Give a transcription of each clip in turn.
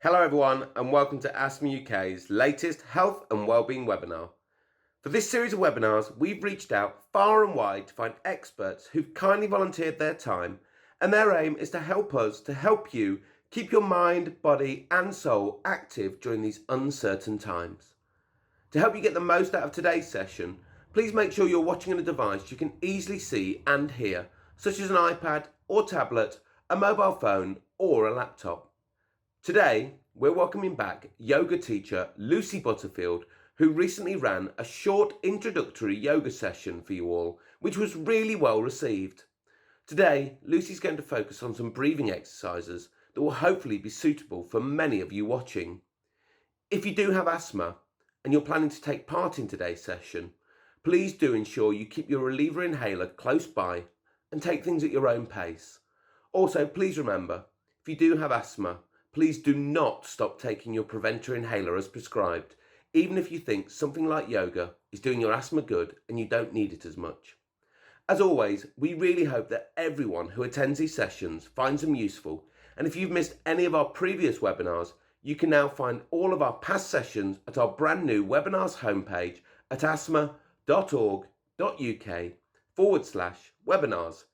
Hello everyone and welcome to Asthma UK's latest health and wellbeing webinar. For this series of webinars, we've reached out far and wide to find experts who've kindly volunteered their time, and their aim is to help you keep your mind, body and soul active during these uncertain times. To help you get the most out of today's session, please make sure you're watching on a device you can easily see and hear, such as an iPad or tablet, a mobile phone or a laptop. Today, we're welcoming back yoga teacher Lucy Butterfield, who recently ran a short introductory yoga session for you all, which was really well received. Today, Lucy's going to focus on some breathing exercises that will hopefully be suitable for many of you watching. If you do have asthma and you're planning to take part in today's session, please do ensure you keep your reliever inhaler close by and take things at your own pace. Also, please remember, if you do have asthma, please do not stop taking your preventer inhaler as prescribed, even if you think something like yoga is doing your asthma good and you don't need it as much. As always, we really hope that everyone who attends these sessions finds them useful, and if you've missed any of our previous webinars, you can now find all of our past sessions at our brand new webinars homepage at asthma.org.uk/webinars.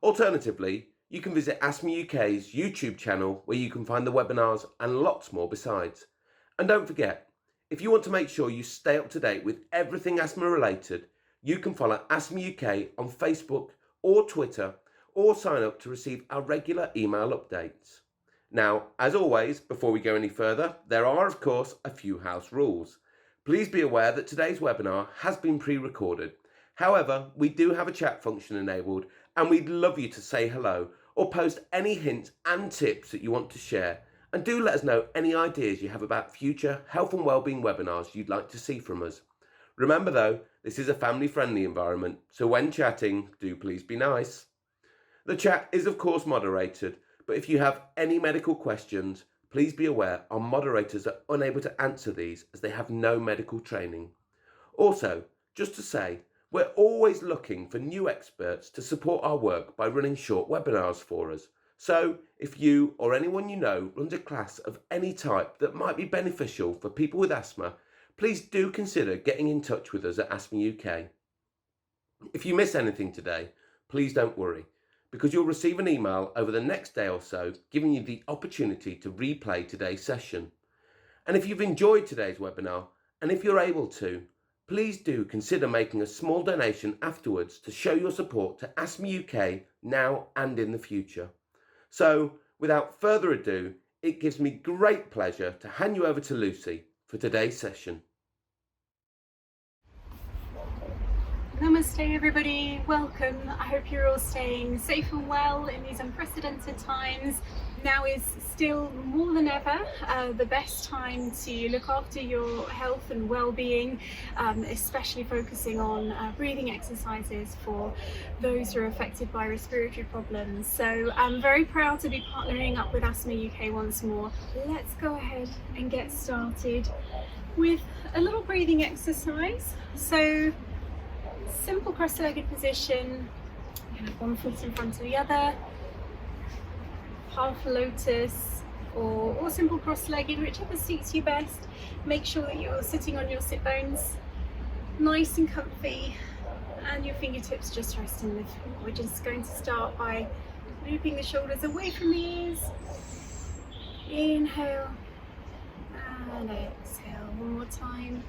Alternatively, you can visit Asthma UK's YouTube channel where you can find the webinars and lots more besides. And don't forget, if you want to make sure you stay up to date with everything asthma related, you can follow Asthma UK on Facebook or Twitter, or sign up to receive our regular email updates. Now, as always, before we go any further, there are of course a few house rules. Please be aware that today's webinar has been pre-recorded. However, we do have a chat function enabled and we'd love you to say hello or post any hints and tips that you want to share, and do let us know any ideas you have about future health and wellbeing webinars you'd like to see from us. Remember though, this is a family-friendly environment, so when chatting, do please be nice. The chat is of course moderated, but if you have any medical questions, please be aware our moderators are unable to answer these as they have no medical training. Also, just to say, we're always looking for new experts to support our work by running short webinars for us. So if you or anyone you know runs a class of any type that might be beneficial for people with asthma, please do consider getting in touch with us at Asthma UK. If you miss anything today, please don't worry, because you'll receive an email over the next day or so giving you the opportunity to replay today's session. And if you've enjoyed today's webinar, and if you're able to, please do consider making a small donation afterwards to show your support to Asthma UK now and in the future. So, without further ado, it gives me great pleasure to hand you over to Lucy for today's session. Namaste everybody, welcome. I hope you're all staying safe and well in these unprecedented times. Now is still more than ever the best time to look after your health and well-being, especially focusing on breathing exercises for those who are affected by respiratory problems. So I'm very proud to be partnering up with Asthma UK once more. Let's go ahead and get started with a little breathing exercise. So simple cross-legged position, you can have one foot in front of the other, half lotus or simple cross-legged, whichever suits you best. Make sure that you're sitting on your sit bones, nice and comfy, and your fingertips just resting the floor. We're just going to start by looping the shoulders away from the ears. Inhale and exhale. One more time.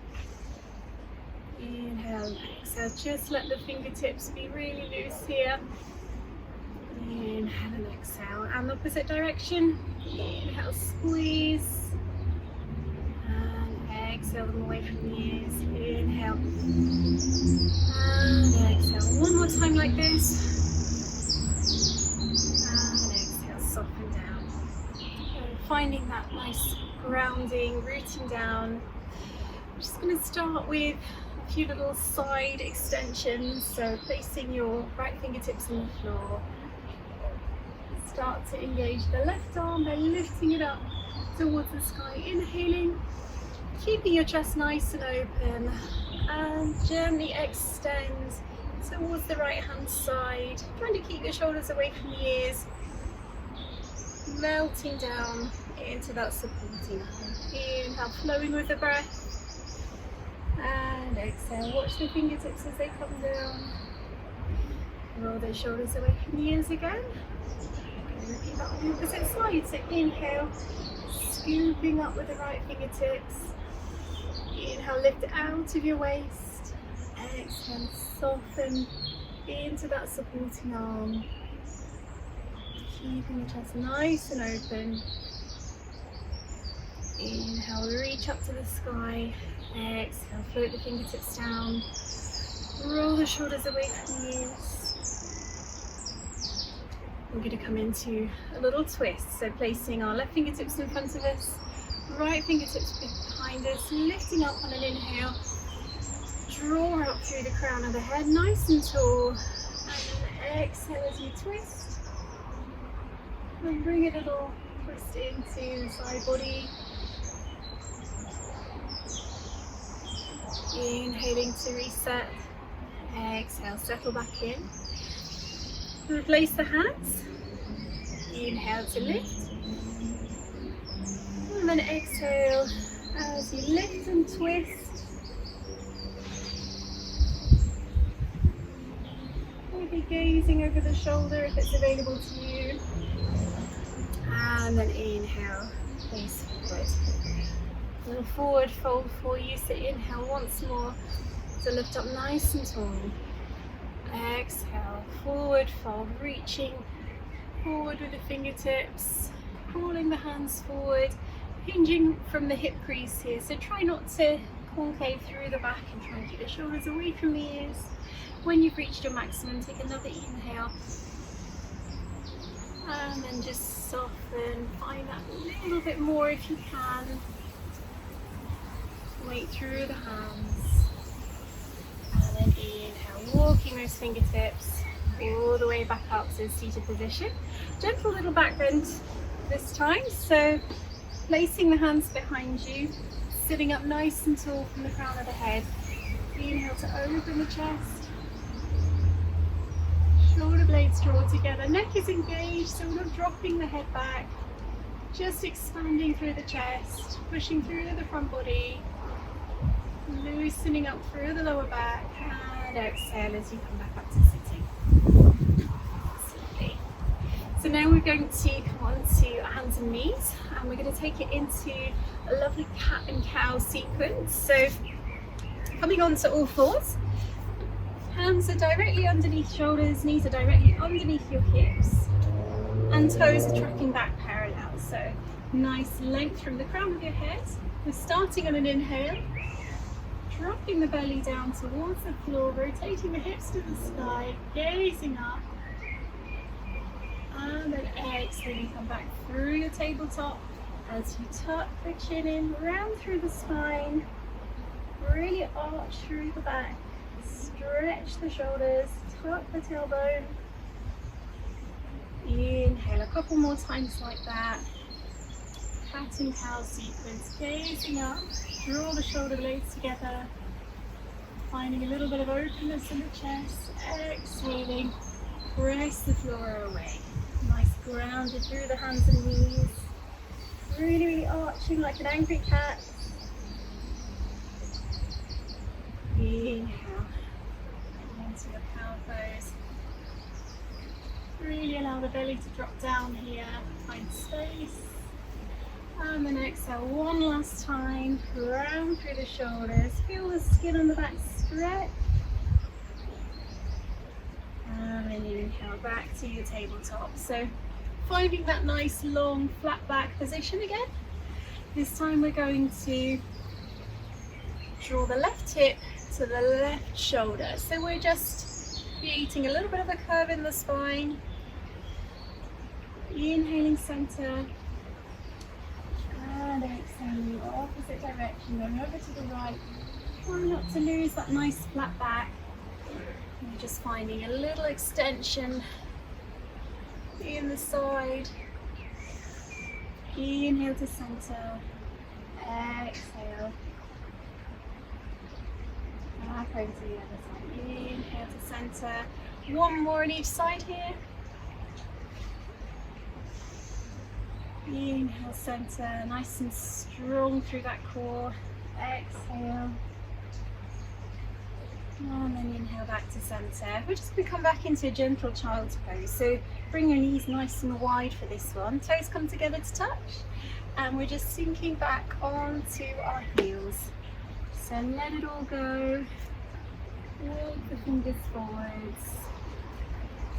Inhale and exhale. Just let the fingertips be really loose here. Inhale and exhale. And the opposite direction. Inhale, squeeze. And exhale them away from the ears. Inhale. And exhale. One more time like this. And exhale, soften down. And finding that nice grounding, rooting down. I'm just going to start with a few little side extensions. So placing your right fingertips on the floor. Start to engage the left arm by lifting it up towards the sky. Inhaling, keeping your chest nice and open, and gently extend towards the right hand side. Trying to keep your shoulders away from the ears. Melting down into that supporting arm. Inhale, flowing with the breath. And exhale, watch the fingertips as they come down. Roll those shoulders away from the ears again. Repeat that on the opposite side. So inhale, scooping up with the right fingertips. Inhale, lift out of your waist. Exhale, soften into that supporting arm. Keeping your chest nice and open. Inhale, reach up to the sky. Exhale, float the fingertips down. Roll the shoulders away from the ears. We're going to come into a little twist. So placing our left fingertips in front of us, right fingertips behind us, lifting up on an inhale. Draw up through the crown of the head, nice and tall. And then exhale as you twist. And bring a little twist into the side body. Inhaling to reset. Exhale, settle back in. Replace the hands. Inhale to lift. And then exhale as you lift and twist. Maybe gazing over the shoulder if it's available to you. And then inhale, face forward. A little forward fold for you. So inhale once more to lift up nice and tall. Exhale, forward fold, reaching forward with the fingertips, pulling the hands forward, hinging from the hip crease here. So try not to concave through the back and try and keep the shoulders away from the ears. When you've reached your maximum, take another inhale. And then just soften, find that a little bit more if you can. Weight through the hands. And then inhale, walking those fingertips all the way back up to seated position. Gentle little back bend this time. So placing the hands behind you, sitting up nice and tall from the crown of the head. Inhale to open the chest. Shoulder blades draw together, neck is engaged, so we're not dropping the head back. Just expanding through the chest, pushing through the front body, loosening up through the lower back, and exhale as you come back up to sitting. Lovely. So now we're going to come on to hands and knees, and we're going to take it into a lovely cat and cow sequence. So coming on to all fours. Hands are directly underneath shoulders, knees are directly underneath your hips, and toes are tracking back parallel. So nice length from the crown of your head. We're starting on an inhale, dropping the belly down towards the floor, rotating the hips to the sky, gazing up, and then exhaling, come back through your tabletop as you tuck the chin in, round through the spine, really arch through the back. Stretch the shoulders, tuck the tailbone. Inhale a couple more times like that. Cat and cow sequence, gazing up, draw the shoulder blades together, finding a little bit of openness in the chest. Exhaling, press the floor away. Nice grounded through the hands and knees. Really, really arching like an angry cat. Inhale. Into your cow pose. Really allow the belly to drop down here, find space. And then exhale one last time, round through the shoulders, feel the skin on the back stretch. And then inhale back to your tabletop. So finding that nice long flat back position again. This time we're going to draw the left hip to the left shoulder. So we're just creating a little bit of a curve in the spine. Inhaling center. And exhaling opposite direction, going over to the right. Try not to lose that nice flat back. You're just finding a little extension in the side. Inhale to center. Exhale. Back over to the other side. Inhale to center. One more on each side here. Inhale, center, nice and strong through that core. Exhale. And then inhale back to center. We're just going to come back into a gentle child's pose. So bring your knees nice and wide for this one. Toes come together to touch. And we're just sinking back onto our heels. So let it all go. Walk the fingers forwards.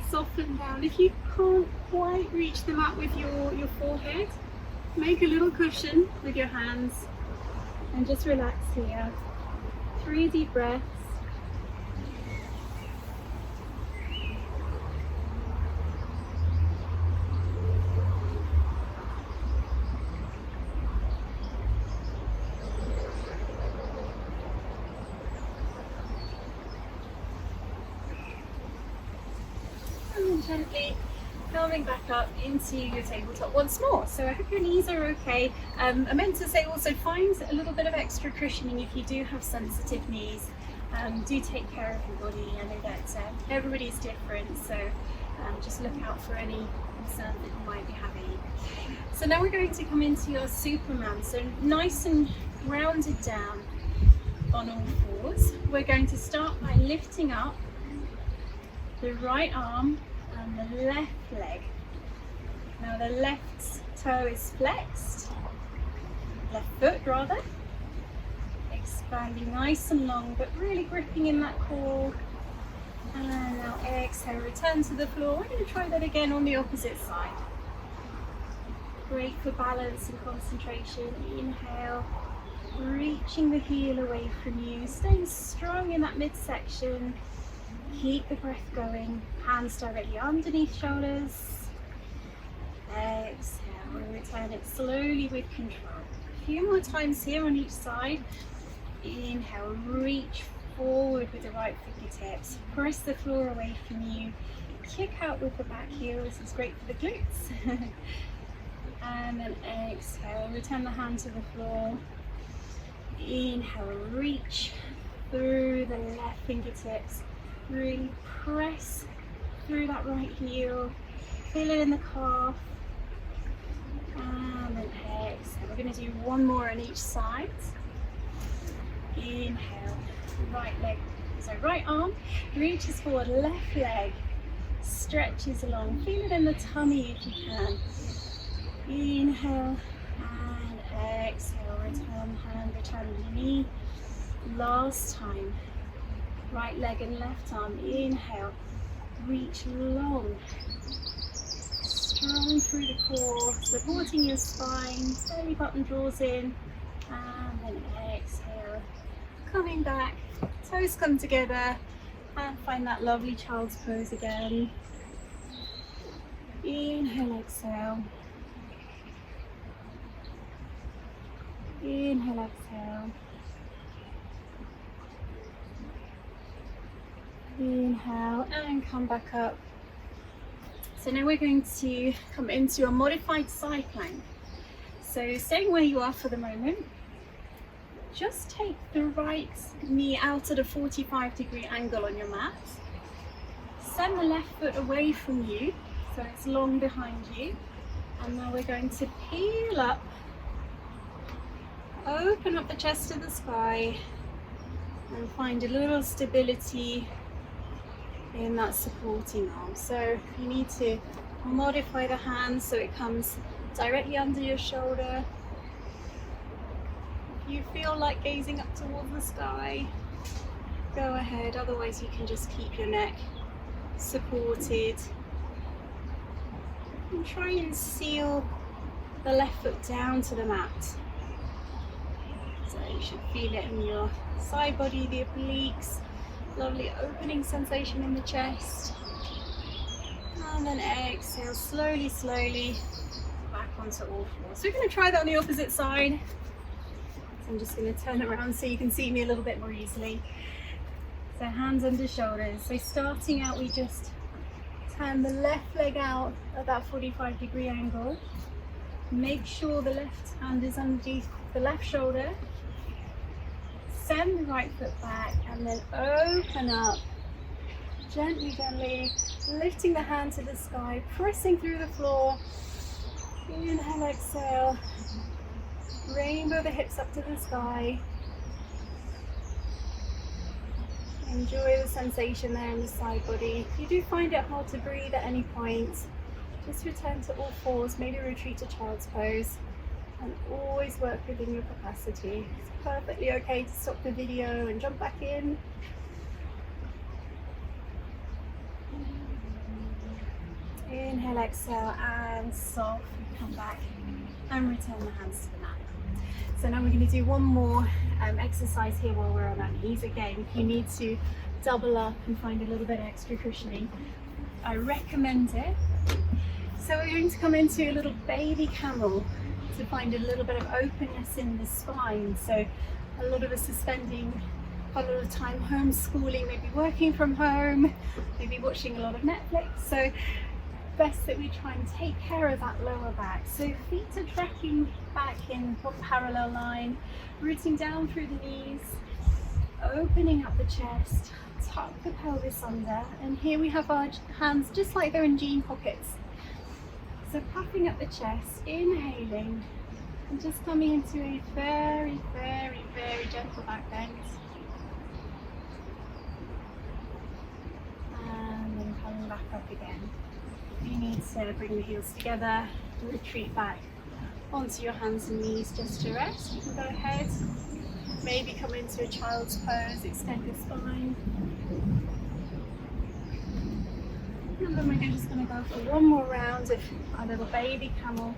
Soften down. If you can't quite reach the mat with your forehead, make a little cushion with your hands and just relax here. 3 deep breaths. Gently coming back up into your tabletop once more. So I hope your knees are okay. I meant to say also, find a little bit of extra cushioning if you do have sensitive knees. Do take care of your body. I know that everybody's different, so just look out for any concern that you might be having. So now we're going to come into your Superman. So nice and rounded down on all fours. We're going to start by lifting up the right arm and the left leg. Now the left toe is flexed, left foot rather, expanding nice and long, but really gripping in that core. And now exhale, return to the floor. We're going to try that again on the opposite side. Great for balance and concentration. Inhale, reaching the heel away from you, staying strong in that midsection. Keep the breath going, hands directly underneath shoulders. Exhale, and return it slowly with control. A few more times here on each side. Inhale, reach forward with the right fingertips. Press the floor away from you. Kick out with the back heel, this is great for the glutes. And then exhale, return the hand to the floor. Inhale, reach through the left fingertips. Really press through that right heel, feel it in the calf, and then exhale. We're going to do one more on each side. Inhale, right arm reaches forward, left leg stretches along, feel it in the tummy if you can. Inhale and exhale, return hand, return the knee. Last time. Right leg and left arm, inhale, reach long, strong through the core, supporting your spine, belly button draws in, and then exhale, coming back, toes come together, and find that lovely child's pose again. Inhale, exhale, inhale, exhale. Inhale and come back up. So now we're going to come into a modified side plank. So staying where you are for the moment, just take the right knee out at a 45-degree angle on your mat. Send the left foot away from you so it's long behind you. And now we're going to peel up, open up the chest to the sky, and find a little stability in that supporting arm. So you need to modify the hand so it comes directly under your shoulder. If you feel like gazing up towards the sky, go ahead, otherwise you can just keep your neck supported. And try and seal the left foot down to the mat. So you should feel it in your side body, the obliques. Lovely opening sensation in the chest. And then exhale, slowly, slowly back onto all fours. So we're going to try that on the opposite side. So I'm just going to turn around so you can see me a little bit more easily. So hands under shoulders. So starting out, we just turn the left leg out at that 45-degree angle. Make sure the left hand is underneath the left shoulder. Send the right foot back and then open up, gently, gently, lifting the hand to the sky, pressing through the floor, Inhale, exhale. Rainbow the hips up to the sky. Enjoy the sensation there in the side body. If you do find it hard to breathe at any point, just return to all fours, maybe retreat to child's pose, and always work within your capacity. It's perfectly okay to stop the video and jump back in. Inhale, exhale, and softly come back and return the hands to the mat. So now we're going to do one more exercise here while we're on our knees. Again, if you need to double up and find a little bit extra cushioning, I recommend it. So we're going to come into a little baby camel to find a little bit of openness in the spine. So a lot of us are spending a lot of time homeschooling, maybe working from home, maybe watching a lot of Netflix. So best that we try and take care of that lower back. So feet are tracking back in one parallel line, rooting down through the knees, opening up the chest, tuck the pelvis under, and here we have our hands just like they're in jean pockets. So puffing up the chest, inhaling, and just coming into a very, very, very gentle back bend. And then coming back up again. You need to bring the heels together, retreat back onto your hands and knees just to rest. You can go ahead, maybe come into a child's pose, extend your spine. And then we're just going to go for one more round of our little baby camel.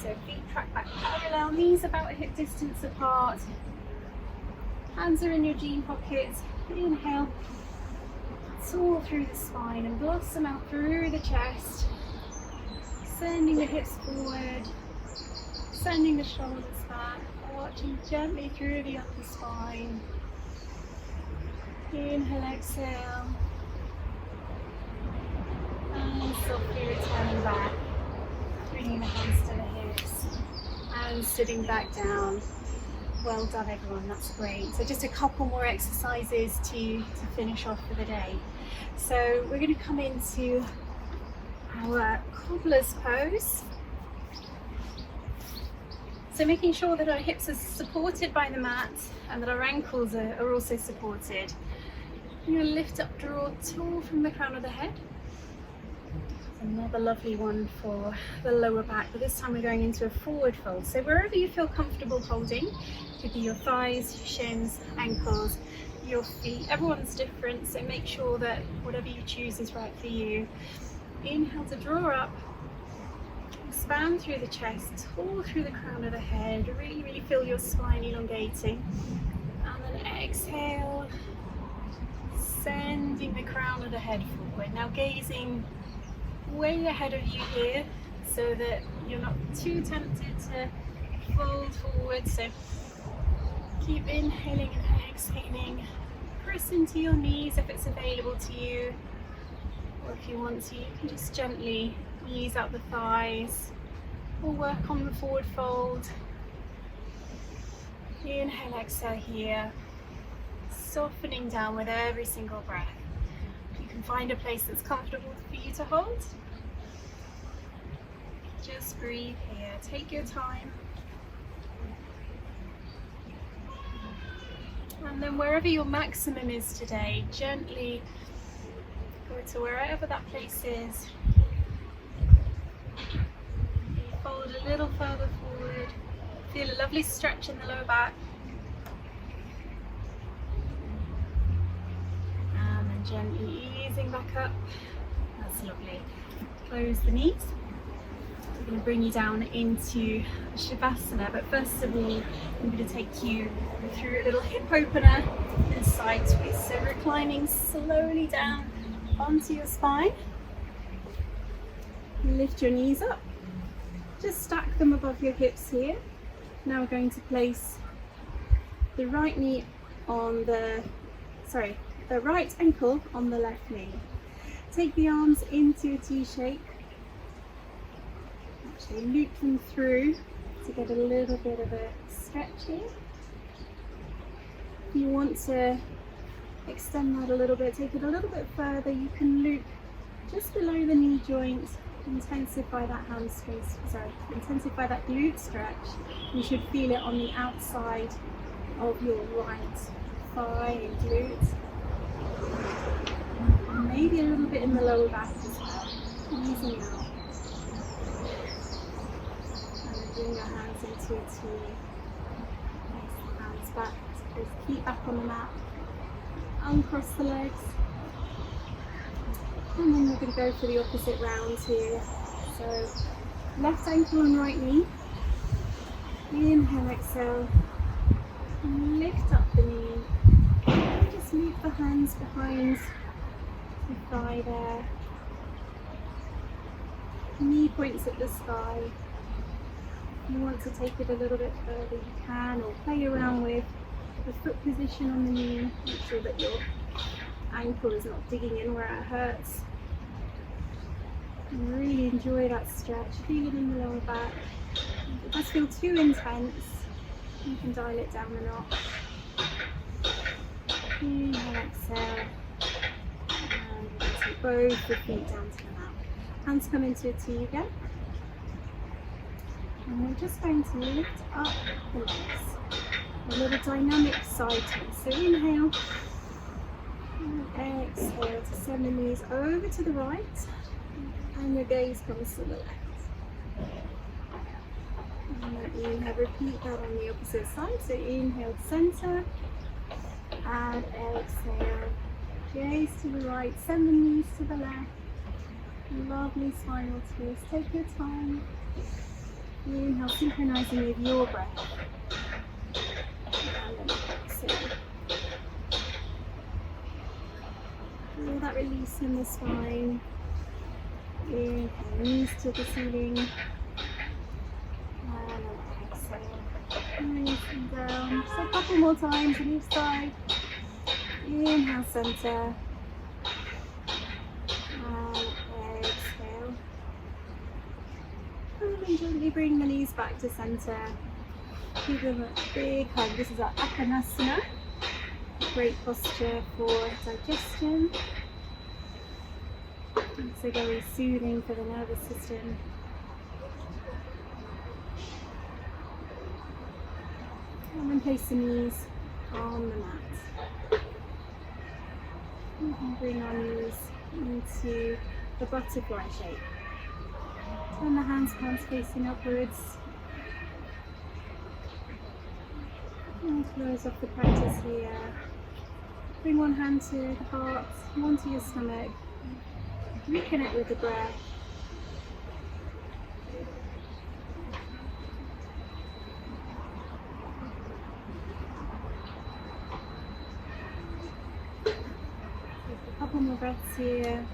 So feet track back parallel, knees about a hip distance apart. Hands are in your jean pockets. Inhale. Soar through the spine and blossom out through the chest, sending the hips forward, sending the shoulders back, arching gently through the upper spine. Inhale, exhale, and softly returning back, bringing the hands to the hips and sitting back down. Well done everyone, that's great. So just a couple more exercises to finish off for the day. So we're going to come into our Cobblers Pose. So making sure that our hips are supported by the mat and that our ankles are also supported. You're going to lift up, draw tall from the crown of the head. Another lovely one for the lower back, but this time we're going into a forward fold. So wherever you feel comfortable holding, could be your thighs, shins, ankles, your feet. Everyone's different, so make sure that whatever you choose is right for you. Inhale to draw up, expand through the chest, tall through the crown of the head. Really, really feel your spine elongating. And then exhale, sending the crown of the head forward. Now gazing way ahead of you here so that you're not too tempted to fold forward. So keep inhaling and exhaling. Press into your knees if it's available to you, or if you want to, you can just gently ease out the thighs or work on the forward fold. Inhale, exhale here, softening down with every single breath. You can find a place that's comfortable for you to hold. Just breathe here, take your time. And then wherever your maximum is today, gently go to wherever that place is. Fold a little further forward. Feel a lovely stretch in the lower back. And then gently easing back up. That's lovely. Close the knees. We're going to bring you down into Shavasana, but first of all, I'm going to take you through a little hip opener and side twist. So reclining slowly down onto your spine. Lift your knees up. Just stack them above your hips here. Now we're going to place the right knee on the right ankle on the left knee. Take the arms into a T shape. Actually loop them through to get a little bit of a stretch here. If you want to extend that a little bit, take it a little bit further, you can loop just below the knee joint intensify that intensify that glute stretch. You should feel it on the outside of your right thigh and glute. And maybe a little bit in the lower back as well. Easing out. And then bring your hands into a T. Place the hands back. Place the feet back on the mat. Uncross the legs. And then we're going to go for the opposite round here. So left ankle and right knee. Inhale, exhale. And lift up the knee. And just move the hands behind the thigh there. Knee points at the sky. If you want to take it a little bit further, you can, or play around with the foot position on the knee. Make sure that your ankle is not digging in where it hurts. And really enjoy that stretch. Feel it in the lower back. If it does feel too intense, you can dial it down a notch. Inhale, exhale. And we're going to take both the feet down to the mat. Hands come into a T again. And we're just going to lift up the legs. A little dynamic side twist. So inhale. And exhale to send the knees over to the right. And your gaze comes to the left. And then inhale, repeat that on the opposite side. So inhale, center. And exhale. Gaze to the right. Send the knees to the left. Lovely spinal twist. Take your time. Inhale, synchronizing with your breath. And then exhale. Feel that release in the spine. Inhale, knees to the ceiling. And then exhale. Releasing down. Just a couple more times on each side. Inhale, center. And exhale. And then gently bring the knees back to center. Give them a big hug. This is our Asthma. Great posture for digestion. Also very soothing for the nervous system. And then place the knees on the mat. You can bring our knees into the butterfly shape. Turn the hands, palms facing upwards. And close off the practice here. Bring one hand to the heart, one to your stomach. Reconnect with the breath. Take a couple more breaths here.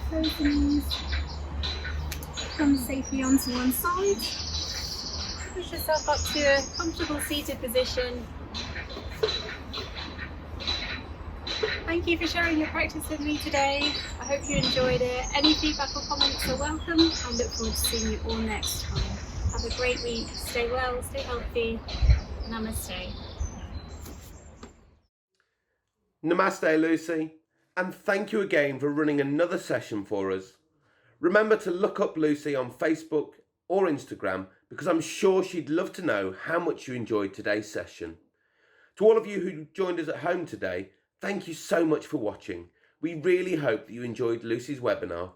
Close the knees. Come safely onto one side. Push yourself up to a comfortable seated position. Thank you for sharing your practice with me today. I hope you enjoyed it. Any feedback or comments are welcome. I look forward to seeing you all next time. Have a great week. Stay well, stay healthy. Namaste. Namaste, Lucy, and thank you again for running another session for us. Remember to look up Lucy on Facebook or Instagram because I'm sure she'd love to know how much you enjoyed today's session. To all of you who joined us at home today, thank you so much for watching. We really hope that you enjoyed Lucy's webinar.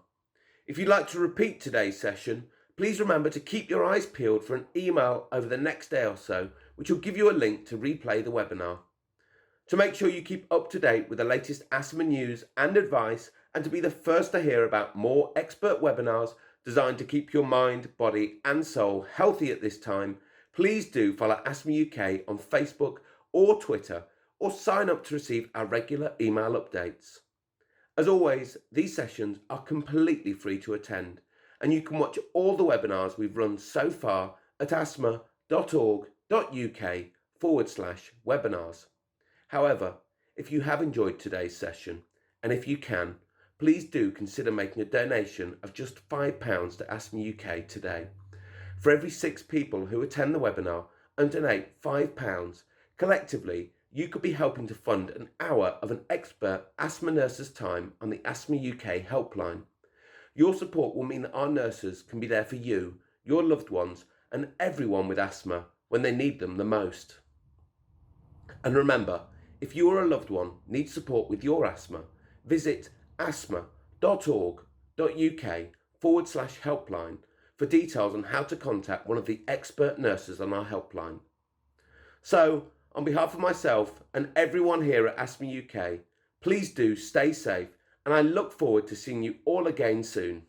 If you'd like to repeat today's session, please remember to keep your eyes peeled for an email over the next day or so, which will give you a link to replay the webinar. To make sure you keep up to date with the latest asthma news and advice, and to be the first to hear about more expert webinars designed to keep your mind, body and soul healthy at this time, please do follow Asthma UK on Facebook or Twitter, or sign up to receive our regular email updates. As always, these sessions are completely free to attend, and you can watch all the webinars we've run so far at asthma.org.uk/webinars. However, if you have enjoyed today's session, and if you can, please do consider making a donation of just £5 to Asthma UK today. For every 6 people who attend the webinar and donate £5, collectively you could be helping to fund an hour of an expert asthma nurse's time on the Asthma UK helpline. Your support will mean that our nurses can be there for you, your loved ones, and everyone with asthma when they need them the most. And remember, if you or a loved one needs support with your asthma, visit asthma.org.uk/helpline for details on how to contact one of the expert nurses on our helpline. So, on behalf of myself and everyone here at Asthma UK, please do stay safe, and I look forward to seeing you all again soon.